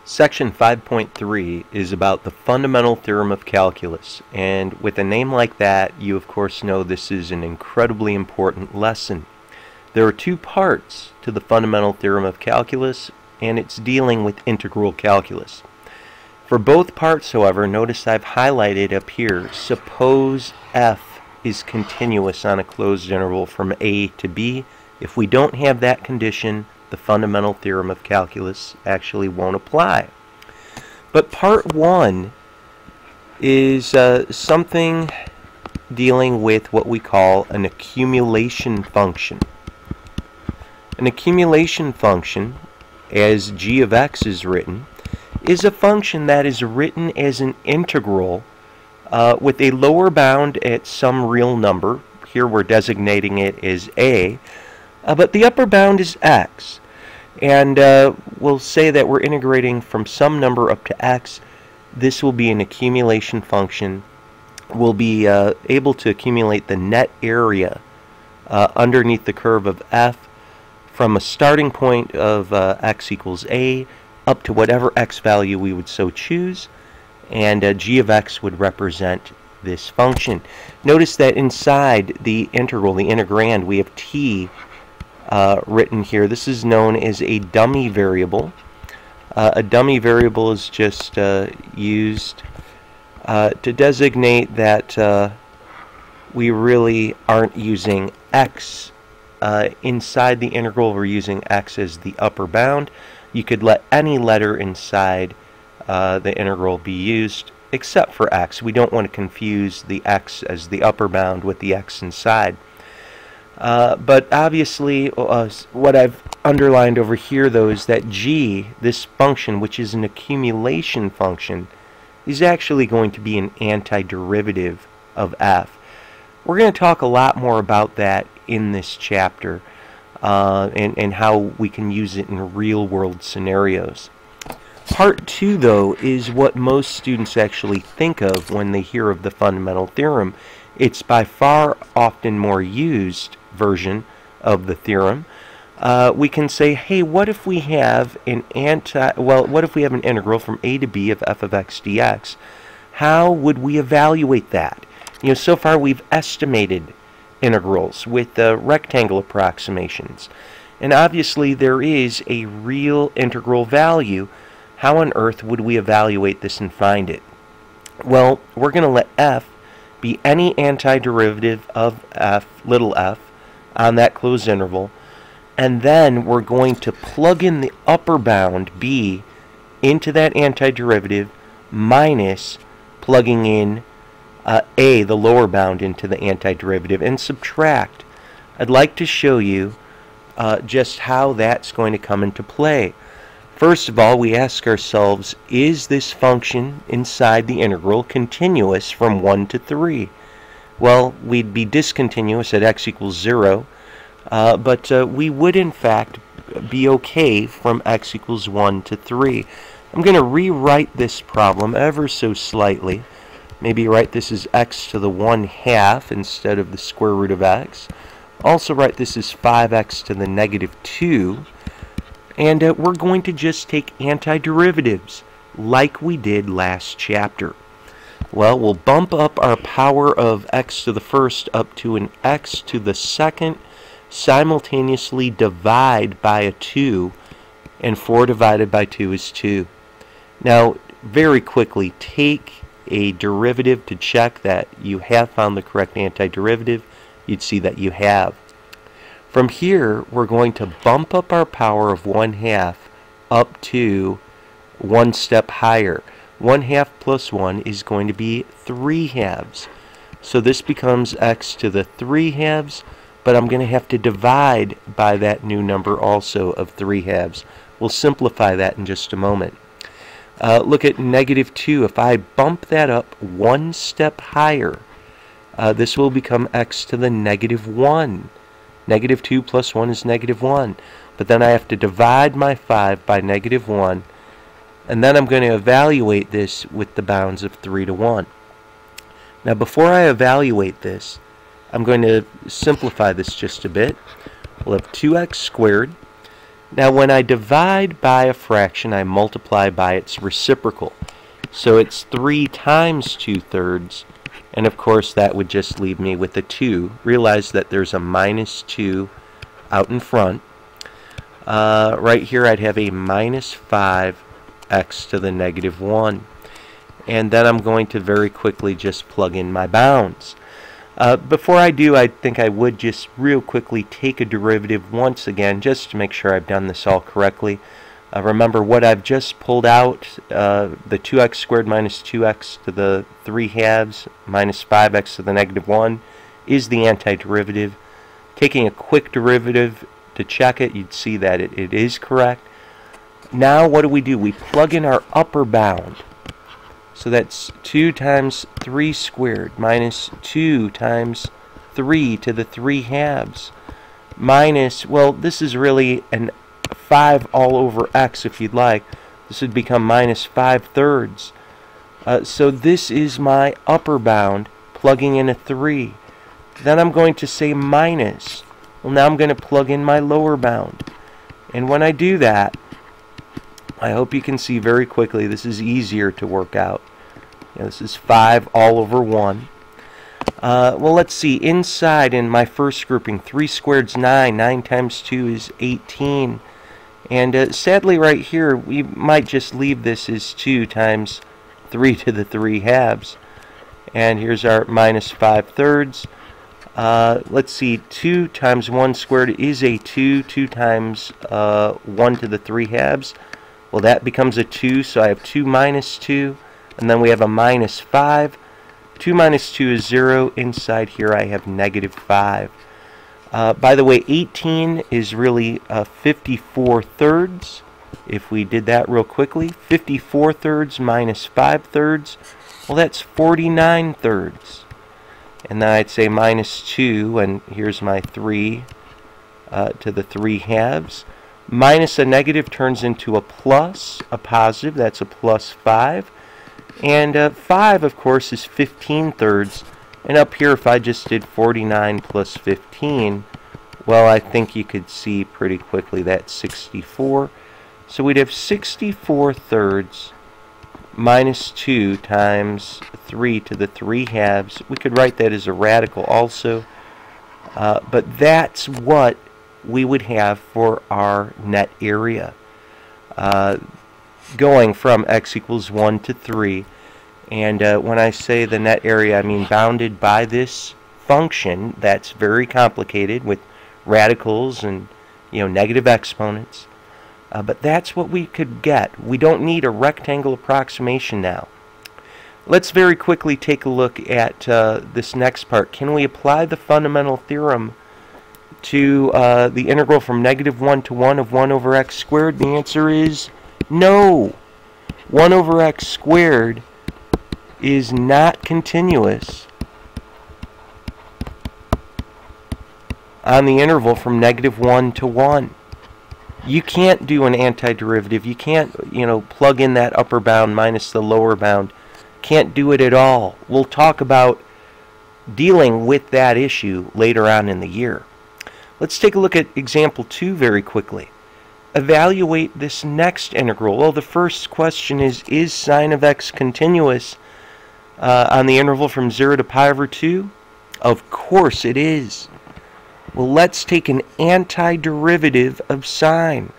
Section 5.3 is about the fundamental theorem of calculus, and with a name like that, you of course know this is an incredibly important lesson. There are two parts to the fundamental theorem of calculus, and it's dealing with integral calculus. For both parts, however, notice I've highlighted up here, suppose f is continuous on a closed interval from a to b. If we don't have that condition, the fundamental theorem of calculus actually won't apply. But part one is something dealing with what we call an accumulation function. An accumulation function, as g of x is written, is a function that is written as an integral with a lower bound at some real number. Here we're designating it as a, but the upper bound is x. And we'll say that we're integrating from some number up to x. This will be an accumulation function. We'll be able to accumulate the net area underneath the curve of f from a starting point of x equals a up to whatever x value we would so choose. And g of x would represent this function. Notice that inside the integral, the integrand, we have t written here. This is known as a dummy variable. A dummy variable is just used to designate that we really aren't using x inside the integral. We're using x as the upper bound. You could let any letter inside the integral be used except for x. We don't want to confuse the x as the upper bound with the x inside. But obviously what I've underlined over here though is that g, this function which is an accumulation function, is actually going to be an antiderivative of f. We're going to talk a lot more about that in this chapter and how we can use it in real world scenarios. Part 2 though is what most students actually think of when they hear of the fundamental theorem. It's by far often more used version of the theorem. We can say, hey, what if we have an integral from a to b of f of x dx? How would we evaluate that? You know, so far we've estimated integrals with rectangle approximations, and obviously there is a real integral value. How on earth would we evaluate this and find it? Well, we're going to let f be any antiderivative of f, little f, on that closed interval, and then we're going to plug in the upper bound b into that antiderivative minus plugging in a, the lower bound, into the antiderivative, and subtract. I'd like to show you just how that's going to come into play. First of all, we ask ourselves, is this function inside the integral continuous from 1 to 3? Well, we'd be discontinuous at x equals 0, but we would in fact be okay from x equals 1 to 3. I'm going to rewrite this problem ever so slightly. Maybe write this as x to the 1/2 instead of the square root of x. Also write this as 5x to the negative 2. And we're going to just take antiderivatives like we did last chapter. Well, we'll bump up our power of x to the first up to an x to the second, simultaneously divide by a 2, and 4 divided by 2 is 2. Now, very quickly, take a derivative to check that you have found the correct antiderivative. You'd see that you have. From here, we're going to bump up our power of 1/2 up to one step higher. 1/2 plus 1 is going to be 3/2. So this becomes x to the 3/2, but I'm going to have to divide by that new number also of 3/2. We'll simplify that in just a moment. Look at negative 2. If I bump that up one step higher, this will become x to the negative 1. Negative 2 plus 1 is negative 1. But then I have to divide my 5 by negative 1. And then I'm going to evaluate this with the bounds of 3 to 1. Now before I evaluate this, I'm going to simplify this just a bit. We'll have 2x squared Now when I divide by a fraction, I multiply by its reciprocal. So it's 3 times 2/3, and of course that would just leave me with a 2. Realize that there's a minus 2 out in front. Right here I'd have a minus 5x to the negative 1. And then I'm going to very quickly just plug in my bounds. Before I do, I think I would just real quickly take a derivative once again, just to make sure I've done this all correctly. Remember what I've just pulled out, the 2x squared minus 2x to the 3 halves minus 5x to the negative 1 is the antiderivative. Taking a quick derivative to check it, you'd see that it is correct. Now what do? We plug in our upper bound. So that's 2 times 3 squared minus 2 times 3 to the 3 halves minus, well, this is really an 5 all over x if you'd like. This would become minus 5/3. So this is my upper bound, plugging in a 3. Then I'm going to say minus. Well, now I'm going to plug in my lower bound. And when I do that, I hope you can see very quickly this is easier to work out. This is 5 all over 1. Well, let's see. Inside in my first grouping, 3 squared is 9. 9 times 2 is 18. And sadly right here, we might just leave this as 2 times 3 to the 3 halves. And here's our minus 5/3. Let's see. 2 times 1 squared is a 2. 2 times 1 to the 3 halves. Well, that becomes a 2, so I have 2 minus 2, and then we have a minus 5. 2 minus 2 is 0. Inside here I have negative 5. By the way, 18 is really 54/3. If we did that real quickly, 54/3 minus 5/3, well, that's 49/3. And then I'd say minus 2, and here's my 3 to the 3 halves. Minus a negative turns into a plus, a positive, that's a plus 5. And 5, of course, is 15/3. And up here, if I just did 49 plus 15, well, I think you could see pretty quickly that's 64. So we'd have 64/3 minus 2 times 3 to the 3 halves. We could write that as a radical also. But that's what we would have for our net area, going from x equals 1 to 3. And when I say the net area, I mean bounded by this function that's very complicated with radicals and negative exponents. But that's what we could get. We don't need a rectangle approximation now. Let's very quickly take a look at this next part. Can we apply the fundamental theorem to the integral from negative 1 to 1 of 1 over x squared? The answer is no. 1 over x squared is not continuous on the interval from negative 1 to 1. You can't do an antiderivative. You can't, plug in that upper bound minus the lower bound. Can't do it at all. We'll talk about dealing with that issue later on in the year. Let's take a look at example 2 very quickly. Evaluate this next integral. Well, the first question is sine of x continuous on the interval from 0 to pi over 2? Of course it is. Well, let's take an antiderivative of sine.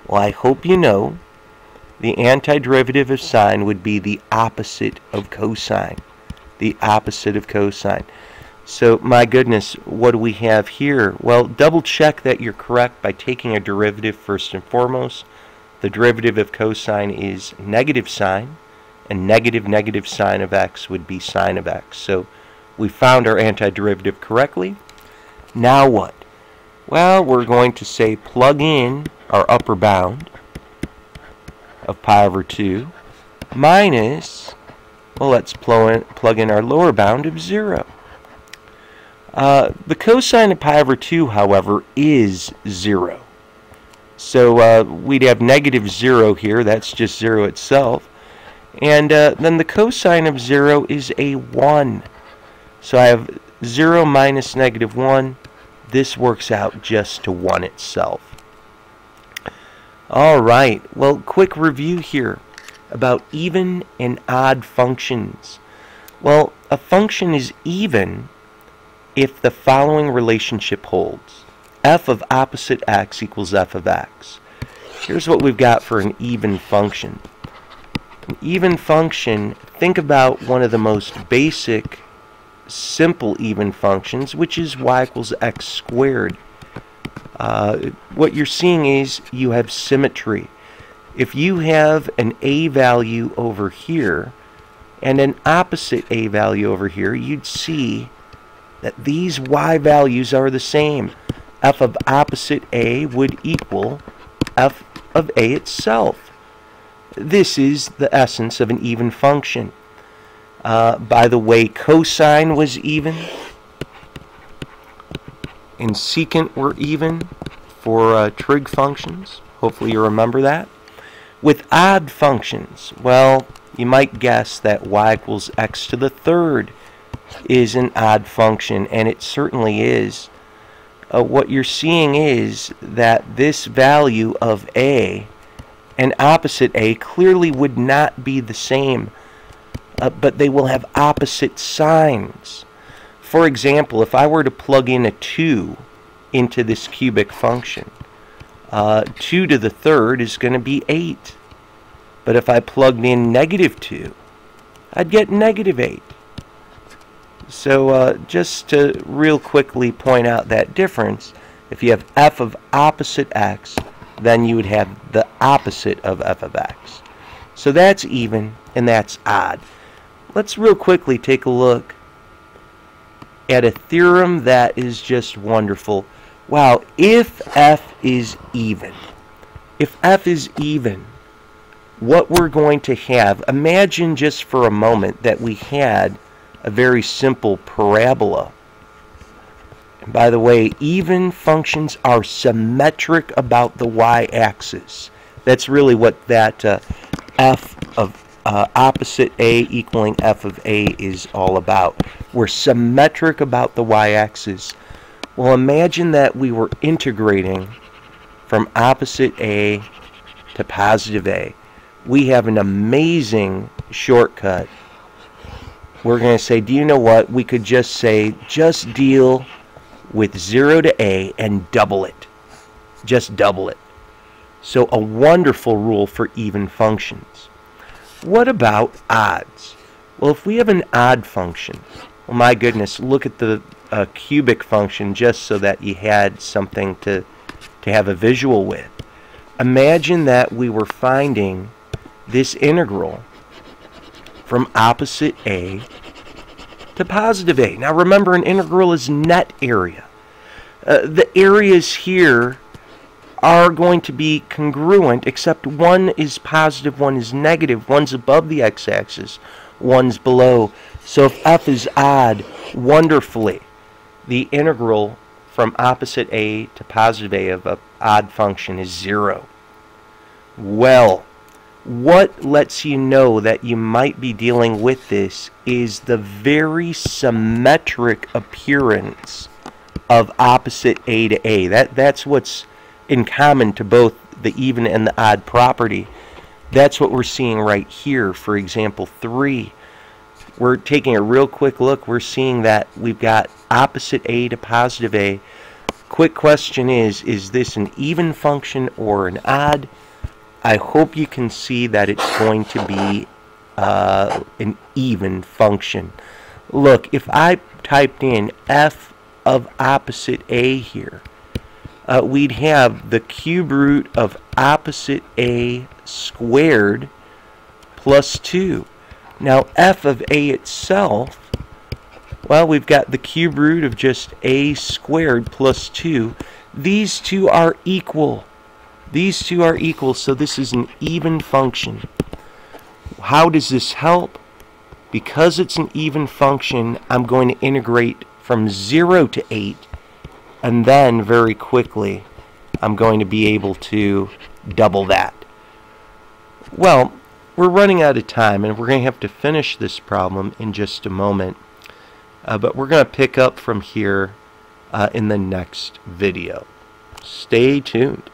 Well, I hope you know the antiderivative of sine would be the opposite of cosine. The opposite of cosine. So, my goodness, what do we have here? Well, double check that you're correct by taking a derivative first and foremost. The derivative of cosine is negative sine, and negative sine of x would be sine of x. So, we found our antiderivative correctly. Now what? Well, we're going to say plug in our upper bound of pi over 2 minus, well, let's plug in our lower bound of 0. The cosine of pi over 2, however, is 0. So we'd have negative 0 here. That's just 0 itself. And then the cosine of 0 is a 1. So I have 0 minus negative 1. This works out just to 1 itself. Alright, well, quick review here about even and odd functions. Well, a function is even if the following relationship holds. F of opposite x equals f of x. Here's what we've got for an even function. An even function, think about one of the most basic, simple even functions, which is y equals x squared. What you're seeing is you have symmetry. If you have an a value over here and an opposite a value over here, you'd see that these y values are the same. F of opposite a would equal f of a itself. This is the essence of an even function. By the way, cosine was even, and secant were even for trig functions. Hopefully you remember that. With odd functions, well, you might guess that y equals x to the third is an odd function, and it certainly is. What you're seeing is that this value of a and opposite a clearly would not be the same, but they will have opposite signs. For example, if I were to plug in a 2 into this cubic function, 2 to the third is going to be 8. But if I plugged in -2, I'd get -8. So just to real quickly point out that difference, if you have f of opposite x, then you would have the opposite of f of x. So that's even and that's odd. Let's real quickly take a look at a theorem that is just wonderful. Wow, if f is even, what we're going to have, imagine just for a moment that we had a very simple parabola. And by the way, even functions are symmetric about the y-axis. That's really what that f of opposite a equaling f of a is all about. We're symmetric about the y-axis. Well, imagine that we were integrating from opposite a to positive a. We have an amazing shortcut. We're going to say, do you know what? We could just say, just deal with 0 to a and double it. Just double it. So a wonderful rule for even functions. What about odds? Well, if we have an odd function, well, my goodness, look at the cubic function just so that you had something to have a visual with. Imagine that we were finding this integral from opposite a to positive a. Now remember, an integral is net area. The areas here are going to be congruent, except one is positive, one is negative, one's above the x-axis, one's below. So if f is odd, wonderfully, the integral from opposite a to positive a of an odd function is 0. Well, what lets you know that you might be dealing with this is the very symmetric appearance of opposite a to a. That's what's in common to both the even and the odd property. That's what we're seeing right here. For example, 3. We're taking a real quick look. We're seeing that we've got opposite a to positive a. Quick question is this an even function or an odd? I hope you can see that it's going to be an even function. Look, if I typed in f of opposite a here, we'd have the cube root of opposite a squared plus 2. Now f of a itself, well, we've got the cube root of just a squared plus 2. These two are equal. These two are equal, so this is an even function. How does this help? Because it's an even function, I'm going to integrate from 0 to 8, and then very quickly I'm going to be able to double that. Well, we're running out of time, and we're going to have to finish this problem in just a moment. But we're going to pick up from here in the next video. Stay tuned.